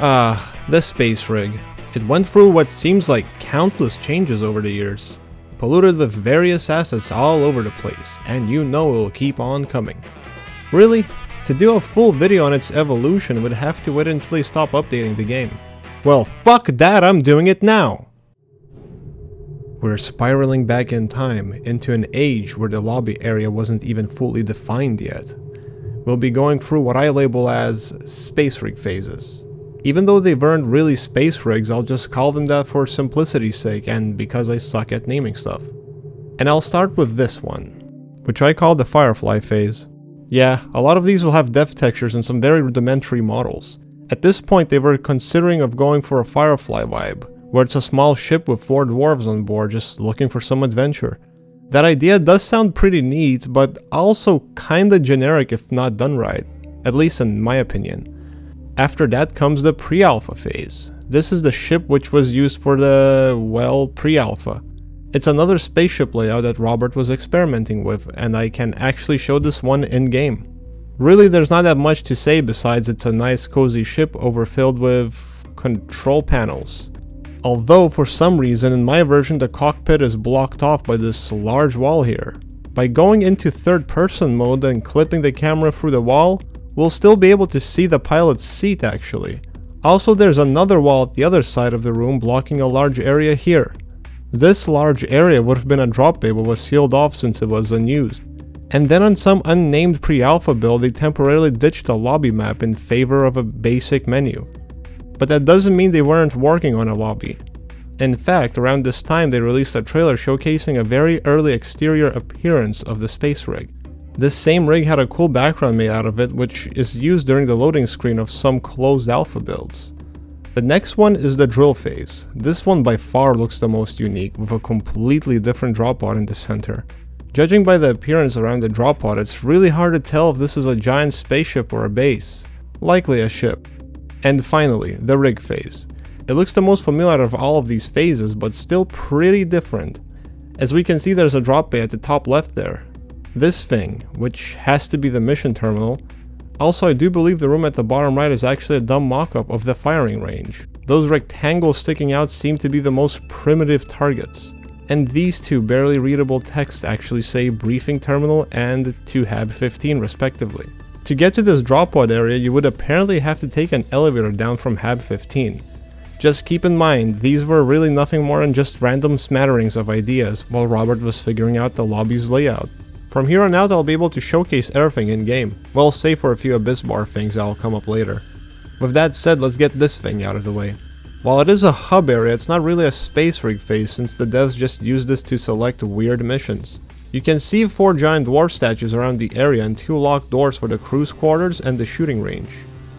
The space rig. It went through what seems like countless changes over the years, polluted with various assets all over the place, and you know it will keep on coming. Really? To do a full video on its evolution would have to wait until they stop updating the game. Well, fuck that, I'm doing it now! We're spiraling back in time, into an age where the lobby area wasn't even fully defined yet. We'll be going through what I label as space rig phases. Even though they weren't really space rigs, I'll just call them that for simplicity's sake and because I suck at naming stuff. And I'll start with this one, which I call the Firefly phase. Yeah, a lot of these will have depth textures and some very rudimentary models. At this point they were considering of going for a Firefly vibe, where it's a small ship with 4 dwarves on board just looking for some adventure. That idea does sound pretty neat, but also kinda generic if not done right, at least in my opinion. After that comes the pre-alpha phase. This is the ship which was used for the, well, pre-alpha. It's another spaceship layout that Robert was experimenting with, and I can actually show this one in-game. Really, there's not that much to say besides it's a nice cozy ship overfilled with control panels. Although, for some reason, in my version the cockpit is blocked off by this large wall here. By going into third-person mode and clipping the camera through the wall, we'll still be able to see the pilot's seat actually. Also, there's another wall at the other side of the room blocking a large area here. This large area would have been a drop bay but was sealed off since it was unused. And then on some unnamed pre-alpha build they temporarily ditched a lobby map in favor of a basic menu. But that doesn't mean they weren't working on a lobby. In fact, around this time they released a trailer showcasing a very early exterior appearance of the space rig. This same rig had a cool background made out of it, which is used during the loading screen of some closed alpha builds. The next one is the drill phase. This one by far looks the most unique, with a completely different drop pod in the center. Judging by the appearance around the drop pod, it's really hard to tell if this is a giant spaceship or a base. Likely a ship. And finally, the rig phase. It looks the most familiar out of all of these phases, but still pretty different. As we can see, there's a drop bay at the top left there. This thing, which has to be the mission terminal. Also, I do believe the room at the bottom right is actually a dumb mock-up of the firing range. Those rectangles sticking out seem to be the most primitive targets. And these two barely readable texts actually say briefing terminal and to HAB 15 respectively. To get to this drop pod area, you would apparently have to take an elevator down from HAB 15. Just keep in mind, these were really nothing more than just random smatterings of ideas while Robert was figuring out the lobby's layout. From here on out, I'll be able to showcase everything in-game, well, save for a few Abyss Bar things that'll come up later. With that said, let's get this thing out of the way. While it is a hub area, it's not really a space rig phase since the devs just used this to select weird missions. You can see 4 giant dwarf statues around the area and 2 locked doors for the crew's quarters and the shooting range.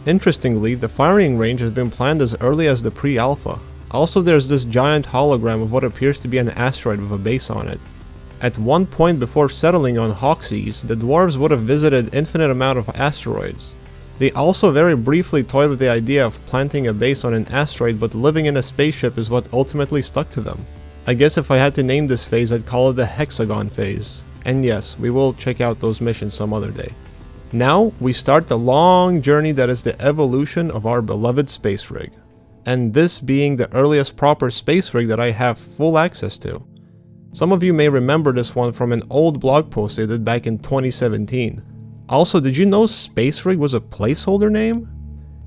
Interestingly, the firing range has been planned as early as the pre-alpha. Also, there's this giant hologram of what appears to be an asteroid with a base on it. At one point before settling on Hoxie's, the dwarves would have visited infinite amount of asteroids. They also very briefly toyed with the idea of planting a base on an asteroid, but living in a spaceship is what ultimately stuck to them. I guess if I had to name this phase, I'd call it the Hexagon phase. And yes, we will check out those missions some other day. Now, we start the long journey that is the evolution of our beloved space rig. And this being the earliest proper space rig that I have full access to. Some of you may remember this one from an old blog post I did back in 2017. Also, did you know Space Rig was a placeholder name?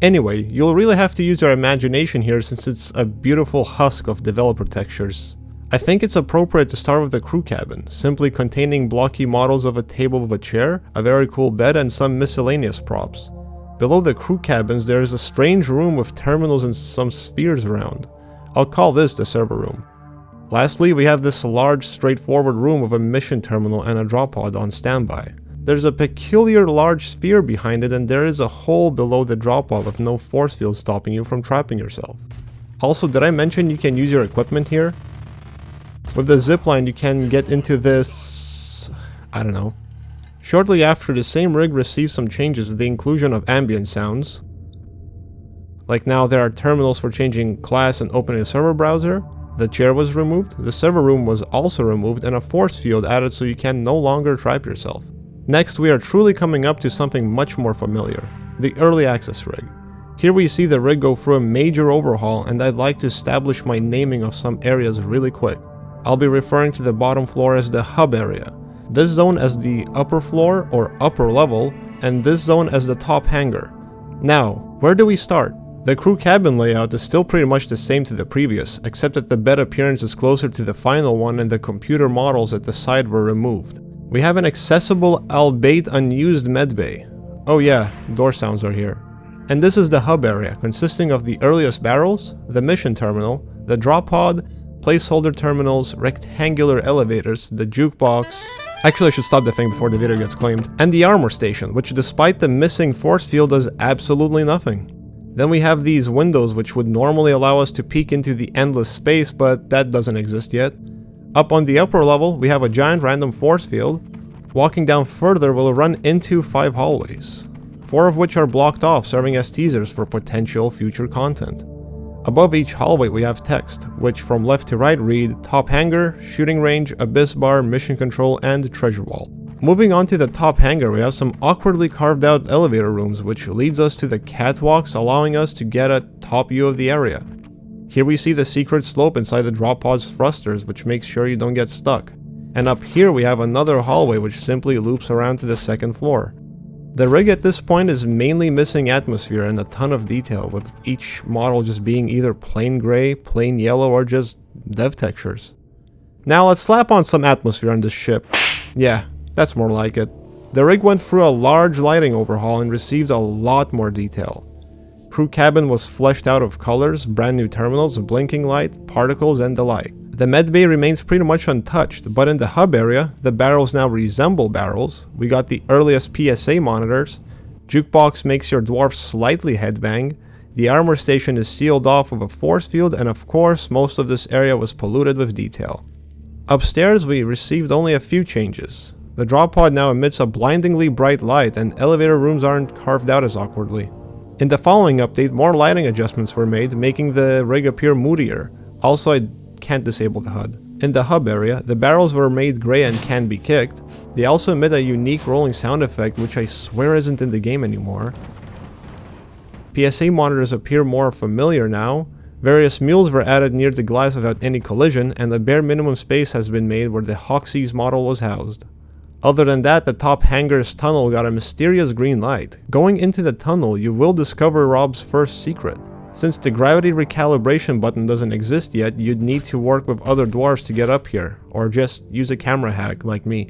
Anyway, you'll really have to use your imagination here since it's a beautiful husk of developer textures. I think it's appropriate to start with the crew cabin, simply containing blocky models of a table with a chair, a very cool bed, and some miscellaneous props. Below the crew cabins there is a strange room with terminals and some spheres around. I'll call this the server room. Lastly, we have this large, straightforward room with a mission terminal and a drop pod on standby. There's a peculiar large sphere behind it, and there is a hole below the drop pod with no force field stopping you from trapping yourself. Also, did I mention you can use your equipment here? With the zipline you can get into this... I don't know. Shortly after, the same rig received some changes with the inclusion of ambient sounds. Like now there are terminals for changing class and opening a server browser. The chair was removed, the server room was also removed, and a force field added so you can no longer trap yourself. Next, we are truly coming up to something much more familiar, the early access rig. Here we see the rig go through a major overhaul, and I'd like to establish my naming of some areas really quick. I'll be referring to the bottom floor as the hub area, this zone as the upper floor or upper level, and this zone as the top hangar. Now, where do we start? The crew cabin layout is still pretty much the same to the previous, except that the bed appearance is closer to the final one and the computer models at the side were removed. We have an accessible, albeit unused medbay. Oh yeah, door sounds are here. And this is the hub area, consisting of the earliest barrels, the mission terminal, the drop pod, placeholder terminals, rectangular elevators, the jukebox... Actually, I should stop the thing before the video gets claimed. And the armor station, which despite the missing force field does absolutely nothing. Then we have these windows which would normally allow us to peek into the endless space, but that doesn't exist yet. Up on the upper level, we have a giant random force field. Walking down further, we'll run into 5 hallways, 4 of which are blocked off, serving as teasers for potential future content. Above each hallway we have text, which from left to right read Top Hangar, Shooting Range, Abyss Bar, Mission Control, and Treasure Vault. Moving on to the top hangar, we have some awkwardly carved out elevator rooms, which leads us to the catwalks, allowing us to get a top view of the area. Here we see the secret slope inside the drop pod's thrusters, which makes sure you don't get stuck. And up here we have another hallway which simply loops around to the second floor. The rig at this point is mainly missing atmosphere and a ton of detail, with each model just being either plain gray, plain yellow, or just dev textures. Now let's slap on some atmosphere on this ship. Yeah. That's more like it. The rig went through a large lighting overhaul and received a lot more detail. Crew cabin was fleshed out of colors, brand new terminals, blinking light, particles, and the like. The medbay remains pretty much untouched, but in the hub area, the barrels now resemble barrels. We got the earliest PSA monitors. Jukebox makes your dwarf slightly headbang. The armor station is sealed off with a force field, and of course, most of this area was polluted with detail. Upstairs, we received only a few changes. The drop pod now emits a blindingly bright light, and elevator rooms aren't carved out as awkwardly. In the following update, more lighting adjustments were made, making the rig appear moodier. Also, I can't disable the HUD. In the hub area, the barrels were made gray and can be kicked. They also emit a unique rolling sound effect, which I swear isn't in the game anymore. PSA monitors appear more familiar now. Various mules were added near the glass without any collision, and a bare minimum space has been made where the Hoxie's model was housed. Other than that, the top hangar's tunnel got a mysterious green light. Going into the tunnel, you will discover Rob's first secret. Since the gravity recalibration button doesn't exist yet, you'd need to work with other dwarves to get up here, or just use a camera hack like me.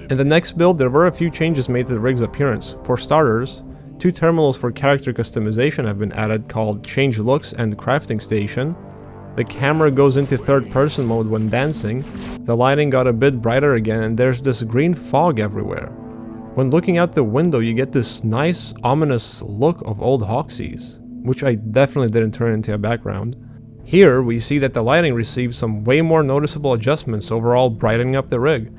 In the next build, there were a few changes made to the rig's appearance. For starters, 2 terminals for character customization have been added called Change Looks and Crafting Station. The camera goes into third-person mode when dancing, the lighting got a bit brighter again, and there's this green fog everywhere. When looking out the window, you get this nice, ominous look of old Hoxies, which I definitely didn't turn into a background. Here, we see that the lighting received some way more noticeable adjustments, overall brightening up the rig.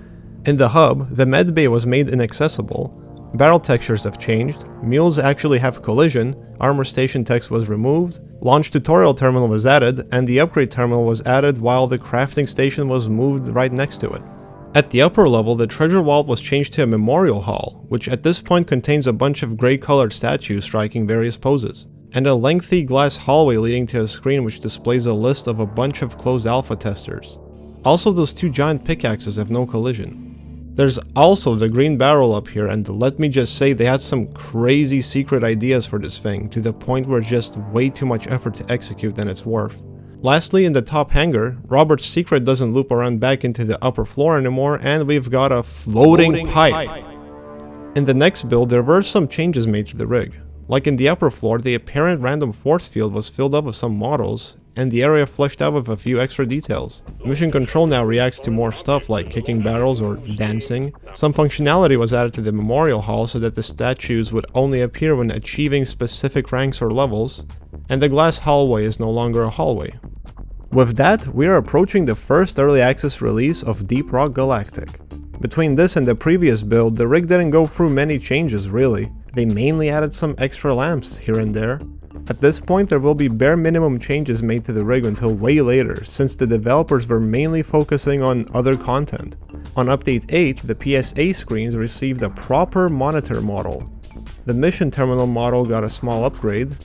In the hub, the medbay was made inaccessible. Barrel textures have changed, mules actually have collision, armor station text was removed, launch tutorial terminal was added, and the upgrade terminal was added while the crafting station was moved right next to it. At the upper level, the treasure vault was changed to a memorial hall, which at this point contains a bunch of grey colored statues striking various poses, and a lengthy glass hallway leading to a screen which displays a list of a bunch of closed alpha testers. Also, those 2 giant pickaxes have no collision. There's also the green barrel up here, and let me just say they had some crazy secret ideas for this thing, to the point where it's just way too much effort to execute than it's worth. Lastly, in the top hangar, Robert's secret doesn't loop around back into the upper floor anymore, and we've got a floating pipe. In the next build, there were some changes made to the rig. Like in the upper floor, the apparent random force field was filled up with some models, and the area fleshed out with a few extra details. Mission control now reacts to more stuff like kicking barrels or dancing. Some functionality was added to the memorial hall so that the statues would only appear when achieving specific ranks or levels, and the glass hallway is no longer a hallway. With that, we are approaching the first early access release of Deep Rock Galactic. Between this and the previous build, the rig didn't go through many changes really. They mainly added some extra lamps here and there. At this point, there will be bare minimum changes made to the rig until way later, since the developers were mainly focusing on other content. On Update 8, the PSA screens received a proper monitor model. The mission terminal model got a small upgrade.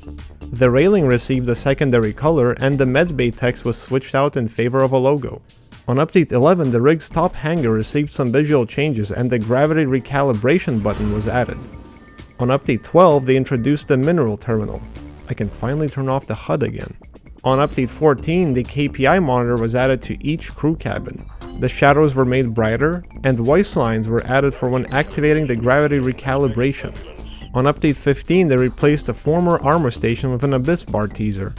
The railing received a secondary color and the medbay text was switched out in favor of a logo. On update 11, the rig's top hanger received some visual changes and the gravity recalibration button was added. On update 12, they introduced the mineral terminal. I can finally turn off the HUD again. On update 14, the KPI monitor was added to each crew cabin. The shadows were made brighter, and voice lines were added for when activating the gravity recalibration. On update 15, they replaced the former armor station with an Abyss bar teaser.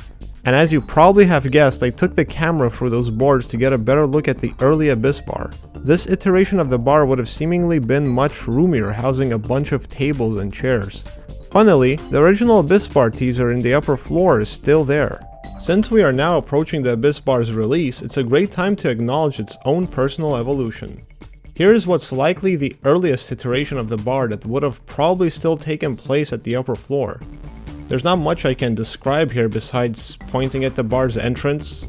And as you probably have guessed, I took the camera through those boards to get a better look at the early Abyss bar. This iteration of the bar would have seemingly been much roomier, housing a bunch of tables and chairs. Funnily, the original Abyss bar teaser in the upper floor is still there. Since we are now approaching the Abyss bar's release, it's a great time to acknowledge its own personal evolution. Here is what's likely the earliest iteration of the bar that would have probably still taken place at the upper floor. There's not much I can describe here besides pointing at the bar's entrance,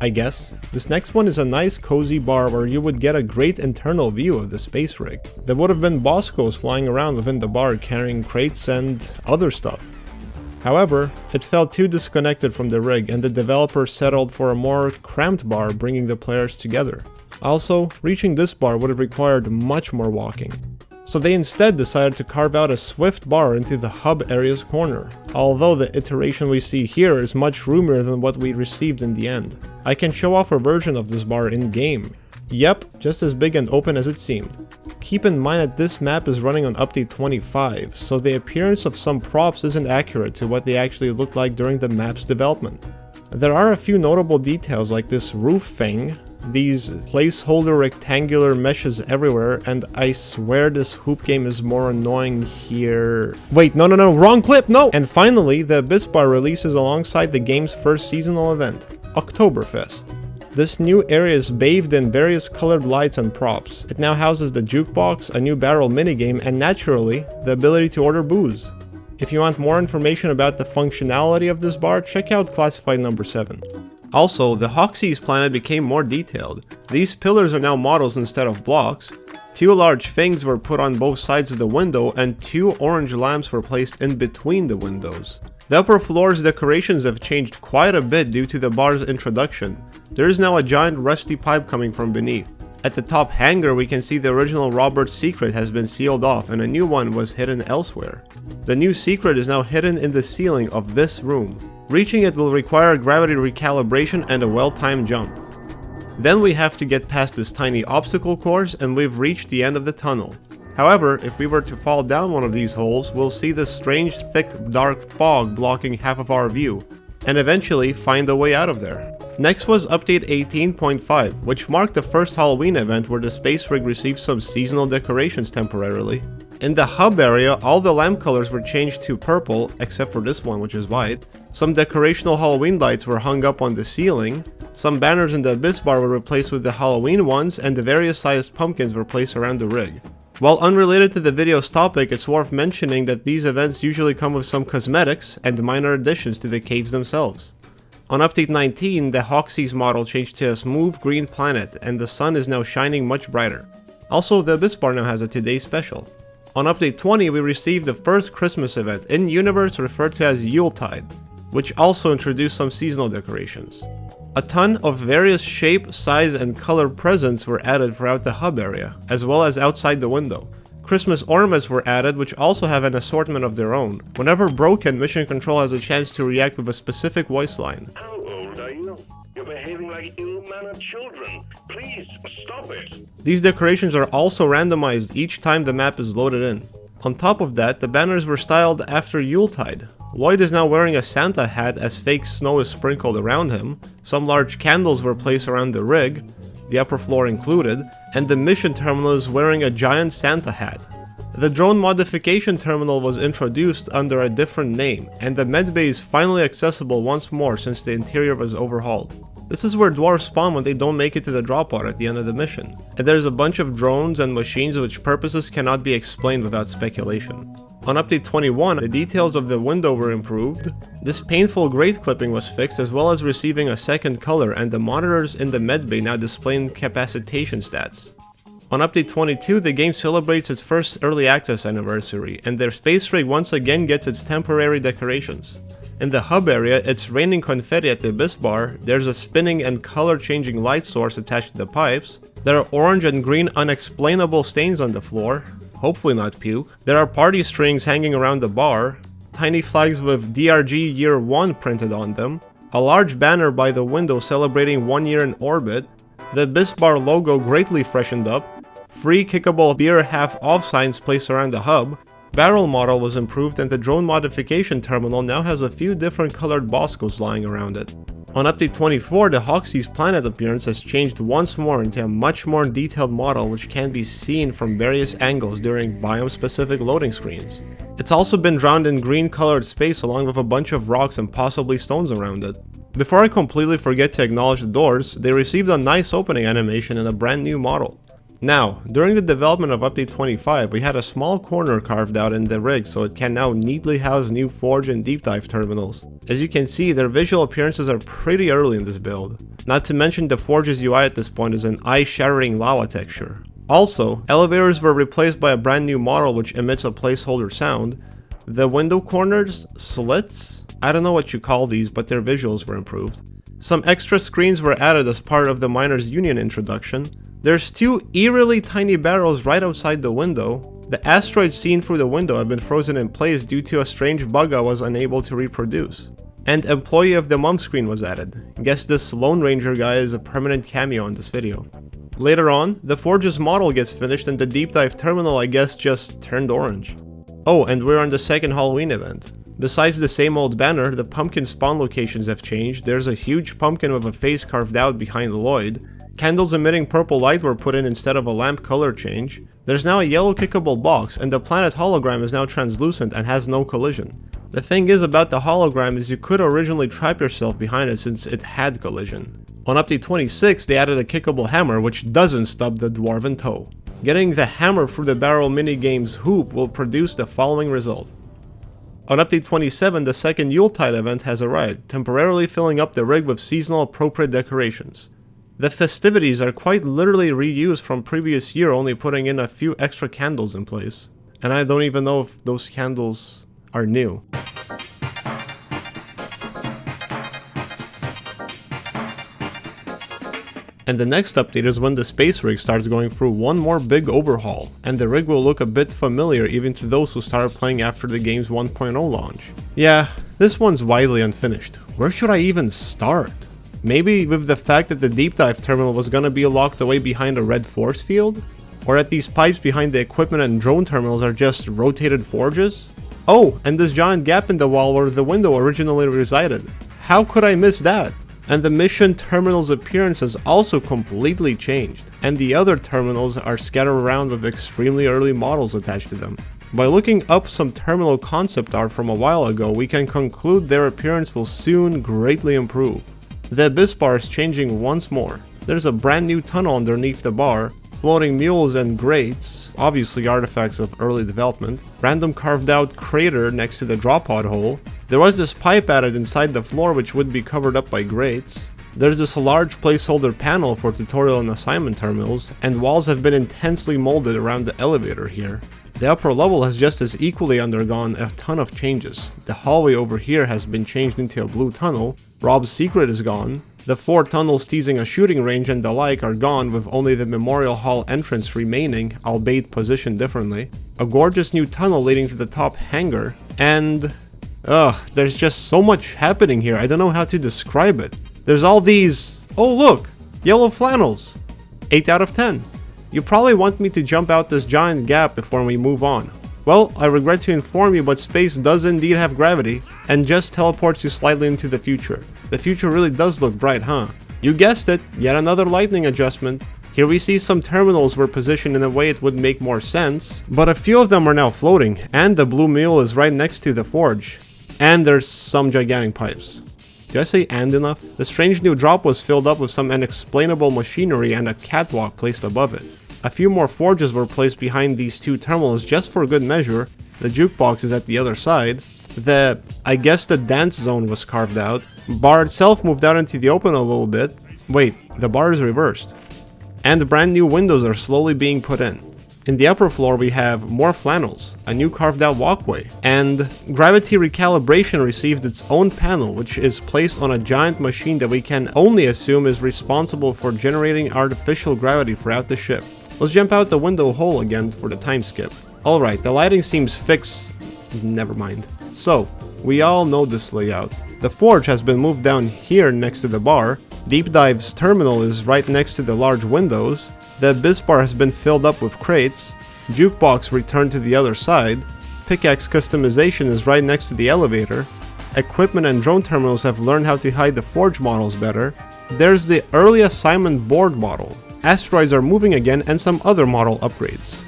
I guess. This next one is a nice cozy bar where you would get a great internal view of the space rig. There would have been Boscos flying around within the bar carrying crates and other stuff. However, it felt too disconnected from the rig and the developer settled for a more cramped bar bringing the players together. Also, reaching this bar would have required much more walking. So they instead decided to carve out a swift bar into the hub area's corner, although the iteration we see here is much roomier than what we received in the end. I can show off a version of this bar in game. Yep, just as big and open as it seemed. Keep in mind that this map is running on update 25, so the appearance of some props isn't accurate to what they actually looked like during the map's development. There are a few notable details like this roof thing, these placeholder rectangular meshes everywhere, and I swear this hoop game is more annoying here. Wait, no, wrong clip, no! And finally, the Abyss bar releases alongside the game's first seasonal event, Oktoberfest. This new area is bathed in various colored lights and props. It now houses the jukebox, a new barrel minigame, and naturally, the ability to order booze. If you want more information about the functionality of this bar, check out Classified number 7. Also, the Hoxie's planet became more detailed. These pillars are now models instead of blocks. 2 large fangs were put on both sides of the window, and 2 orange lamps were placed in between the windows. The upper floor's decorations have changed quite a bit due to the bar's introduction. There is now a giant rusty pipe coming from beneath. At the top hanger, we can see the original Robert's secret has been sealed off and a new one was hidden elsewhere. The new secret is now hidden in the ceiling of this room. Reaching it will require gravity recalibration and a well-timed jump. Then we have to get past this tiny obstacle course and we've reached the end of the tunnel. However, if we were to fall down one of these holes, we'll see this strange thick dark fog blocking half of our view, and eventually find a way out of there. Next was update 18.5, which marked the first Halloween event where the space rig received some seasonal decorations temporarily. In the hub area, all the lamp colors were changed to purple, except for this one which is white. Some decorational Halloween lights were hung up on the ceiling. Some banners in the Abyss bar were replaced with the Halloween ones, and the various sized pumpkins were placed around the rig. While unrelated to the video's topic, it's worth mentioning that these events usually come with some cosmetics and minor additions to the caves themselves. On update 19, the Hoxie's model changed to a smooth green planet, and the sun is now shining much brighter. Also, the Abyss bar now has a Today Special. On update 20, we received the first Christmas event, in-universe referred to as Yuletide, which also introduced some seasonal decorations. A ton of various shape, size, and color presents were added throughout the hub area, as well as outside the window. Christmas ornaments were added, which also have an assortment of their own. Whenever broken, Mission Control has a chance to react with a specific voice line. How old are you? You're behaving like ill-mannered children. Please, stop it. These decorations are also randomized each time the map is loaded in. On top of that, the banners were styled after Yuletide. Lloyd is now wearing a Santa hat as fake snow is sprinkled around him. Some large candles were placed around the rig, the upper floor included, and the mission terminal is wearing a giant Santa hat. The drone modification terminal was introduced under a different name, and the medbay is finally accessible once more since the interior was overhauled. This is where dwarves spawn when they don't make it to the drop pod at the end of the mission, and there's a bunch of drones and machines which purposes cannot be explained without speculation. On update 21, the details of the window were improved. This painful grate clipping was fixed, as well as receiving a second color, and the monitors in the medbay now displaying capacitation stats. On update 22, the game celebrates its first early access anniversary, and their space rig once again gets its temporary decorations. In the hub area, it's raining confetti at the Abyss Bar, there's a spinning and color-changing light source attached to the pipes, there are orange and green unexplainable stains on the floor, hopefully not puke, there are party strings hanging around the bar, tiny flags with DRG Year 1 printed on them, a large banner by the window celebrating 1 year in orbit, the Abyss Bar logo greatly freshened up, free kickable beer half-off signs placed around the hub, barrel model was improved, and the drone modification terminal now has a few different colored Boscos lying around it. On update 24, the Hoxie's planet appearance has changed once more into a much more detailed model which can be seen from various angles during biome-specific loading screens. It's also been drowned in green colored space along with a bunch of rocks and possibly stones around it. Before I completely forget to acknowledge the doors, they received a nice opening animation in a brand new model. Now, during the development of update 25, we had a small corner carved out in the rig so it can now neatly house new Forge and Deep Dive terminals. As you can see, their visual appearances are pretty early in this build. Not to mention the Forge's UI at this point is an eye-shattering lava texture. Also, elevators were replaced by a brand new model which emits a placeholder sound. The window corners, slits? I don't know what you call these, but their visuals were improved. Some extra screens were added as part of the Miners Union introduction. There's 2 eerily tiny barrels right outside the window. The asteroids seen through the window have been frozen in place due to a strange bug I was unable to reproduce. And Employee of the Month screen was added. Guess this Lone Ranger guy is a permanent cameo in this video. Later on, the Forge's model gets finished and the Deep Dive terminal I guess just turned orange. Oh, and we're on the second Halloween event. Besides the same old banner, the pumpkin spawn locations have changed. There's a huge pumpkin with a face carved out behind Lloyd. Candles emitting purple light were put in instead of a lamp color change. There's now a yellow kickable box, and the planet hologram is now translucent and has no collision. The thing is about the hologram is you could originally trap yourself behind it since it had collision. On update 26, they added a kickable hammer which doesn't stub the dwarven toe. Getting the hammer through the barrel minigame's hoop will produce the following result. On update 27, the second Yuletide event has arrived, temporarily filling up the rig with seasonal appropriate decorations. The festivities are quite literally reused from previous year, only putting in a few extra candles in place. And I don't even know if those candles are new. And the next update is when the space rig starts going through one more big overhaul, and the rig will look a bit familiar even to those who started playing after the game's 1.0 launch. Yeah, this one's widely unfinished. Where should I even start? Maybe with the fact that the Deep Dive terminal was gonna be locked away behind a red force field? Or that these pipes behind the equipment and drone terminals are just rotated forges? Oh, and this giant gap in the wall where the window originally resided. How could I miss that? And the mission terminal's appearance has also completely changed, and the other terminals are scattered around with extremely early models attached to them. By looking up some terminal concept art from a while ago, we can conclude their appearance will soon greatly improve. The Abyss Bar is changing once more. There's a brand new tunnel underneath the bar, floating mules and grates, obviously artifacts of early development, random carved out crater next to the drop pod hole. There was this pipe added inside the floor which would be covered up by grates. There's this large placeholder panel for tutorial and assignment terminals, and walls have been intensely molded around the elevator here. The upper level has just as equally undergone a ton of changes. The hallway over here has been changed into a blue tunnel, Rob's secret is gone, the 4 tunnels teasing a shooting range and the like are gone with only the Memorial Hall entrance remaining, albeit positioned differently, a gorgeous new tunnel leading to the top hangar, and... there's just so much happening here, I don't know how to describe it. There's all these... oh look! Yellow flannels! 8 out of 10. You probably want me to jump out this giant gap before we move on. Well, I regret to inform you, but space does indeed have gravity, and just teleports you slightly into the future. The future really does look bright, huh? You guessed it, yet another lightning adjustment. Here we see some terminals were positioned in a way it would make more sense, but a few of them are now floating, and the blue mule is right next to the forge. And there's some gigantic pipes. Did I say and enough? The strange new drop was filled up with some unexplainable machinery and a catwalk placed above it. A few more forges were placed behind these 2 terminals just for good measure. The jukebox is at the other side. I guess the dance zone was carved out. Bar itself moved out into the open a little bit. Wait, the bar is reversed. And brand new windows are slowly being put in. In the upper floor we have more flannels, a new carved out walkway, and gravity recalibration received its own panel, which is placed on a giant machine that we can only assume is responsible for generating artificial gravity throughout the ship. Let's jump out the window hole again for the time skip. Alright, the lighting seems fixed. Never mind. So, we all know this layout. The forge has been moved down here next to the bar. Deep Dive's terminal is right next to the large windows. The abyss bar has been filled up with crates. Jukebox returned to the other side. Pickaxe customization is right next to the elevator. Equipment and drone terminals have learned how to hide the forge models better. There's the early assignment board model. Asteroids are moving again and some other model upgrades.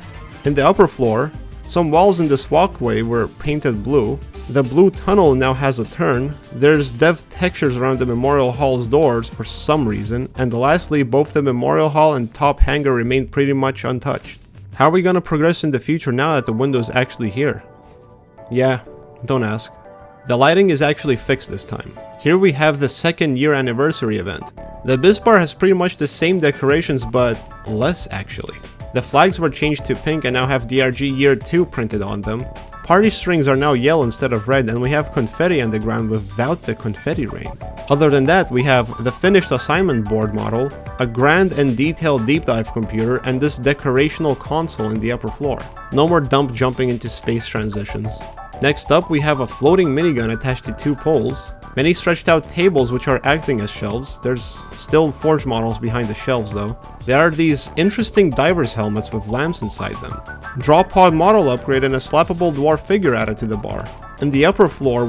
In the upper floor, some walls in this walkway were painted blue. The blue tunnel now has a turn. There's dev textures around the Memorial Hall's doors for some reason. And lastly, both the Memorial Hall and top hangar remain pretty much untouched. How are we gonna progress in the future now that the window's actually here? Yeah, don't ask. The lighting is actually fixed this time. Here we have the 2nd year anniversary event. The abyss bar has pretty much the same decorations, but less actually. The flags were changed to pink and now have DRG Year 2 printed on them. Party strings are now yellow instead of red, and we have confetti on the ground without the confetti rain. Other than that, we have the finished assignment board model, a grand and detailed deep dive computer, and this decorational console in the upper floor. No more dump jumping into space transitions. Next up, we have a floating minigun attached to 2 poles. Many stretched out tables which are acting as shelves. There's still forge models behind the shelves though. There are these interesting diver's helmets with lamps inside them. Draw pod model upgrade and a slappable dwarf figure added to the bar. In the upper floor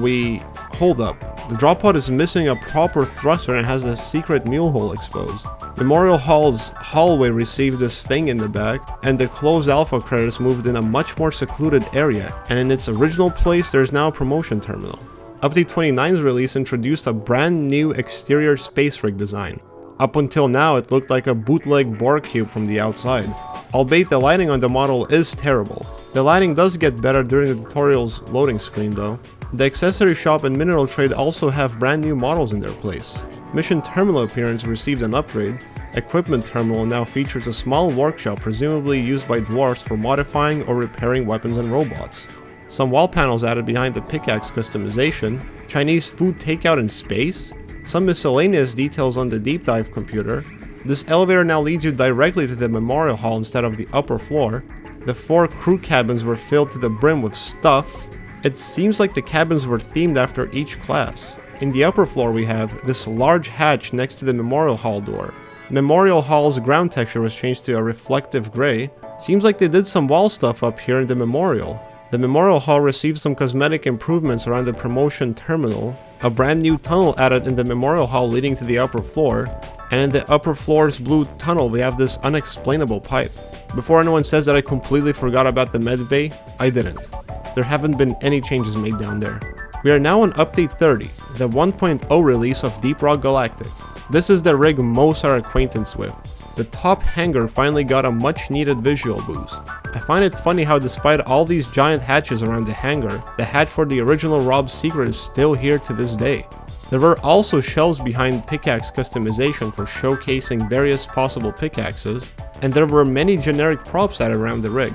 hold up. The draw pod is missing a proper thruster and has a secret mule hole exposed. Memorial Hall's hallway received this thing in the back, and the closed alpha credits moved in a much more secluded area, and in its original place there is now a promotion terminal. Update 29's release introduced a brand new exterior space rig design. Up until now it looked like a bootleg Borg cube from the outside. Albeit the lighting on the model is terrible. The lighting does get better during the tutorial's loading screen though. The accessory shop and mineral trade also have brand new models in their place. Mission terminal appearance received an upgrade. Equipment terminal now features a small workshop presumably used by dwarves for modifying or repairing weapons and robots. Some wall panels added behind the pickaxe customization, Chinese food takeout in space, some miscellaneous details on the deep dive computer. This elevator now leads you directly to the Memorial Hall instead of the upper floor. The 4 crew cabins were filled to the brim with stuff. It seems like the cabins were themed after each class. In the upper floor we have this large hatch next to the Memorial Hall door. Memorial Hall's ground texture was changed to a reflective gray. Seems like they did some wall stuff up here in the Memorial. The Memorial Hall received some cosmetic improvements around the promotion terminal, a brand new tunnel added in the Memorial Hall leading to the upper floor, and in the upper floor's blue tunnel we have this unexplainable pipe. Before anyone says that I completely forgot about the med bay, I didn't. There haven't been any changes made down there. We are now on Update 30, the 1.0 release of Deep Rock Galactic. This is the rig most are acquainted with. The top hangar finally got a much needed visual boost. I find it funny how despite all these giant hatches around the hangar, the hatch for the original Rob's Secret is still here to this day. There were also shelves behind pickaxe customization for showcasing various possible pickaxes, and there were many generic props added around the rig.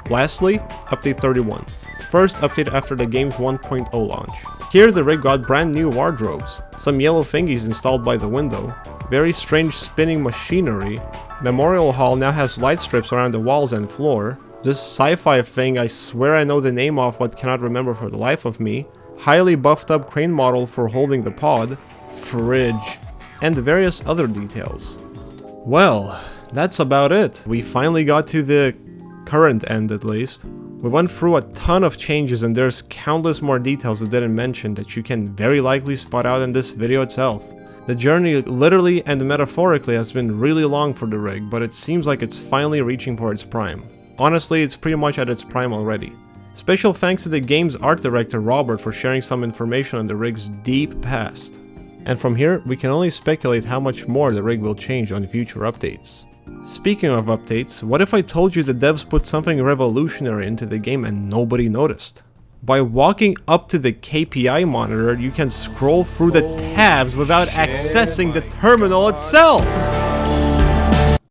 Lastly, Update 31. First update after the game's 1.0 launch. Here the rig got brand new wardrobes, some yellow thingies installed by the window, very strange spinning machinery. Memorial Hall now has light strips around the walls and floor. This sci-fi thing I swear I know the name of but cannot remember for the life of me. Highly buffed up crane model for holding the pod, fridge, and various other details. Well, that's about it. We finally got to the current end at least. We went through a ton of changes and there's countless more details I didn't mention that you can very likely spot out in this video itself. The journey literally and metaphorically has been really long for the rig, but it seems like it's finally reaching for its prime. Honestly, it's pretty much at its prime already. Special thanks to the game's art director Robert for sharing some information on the rig's deep past. And from here, we can only speculate how much more the rig will change on future updates. Speaking of updates, what if I told you the devs put something revolutionary into the game and nobody noticed? By walking up to the KPI monitor, you can scroll through the tabs without accessing the terminal itself!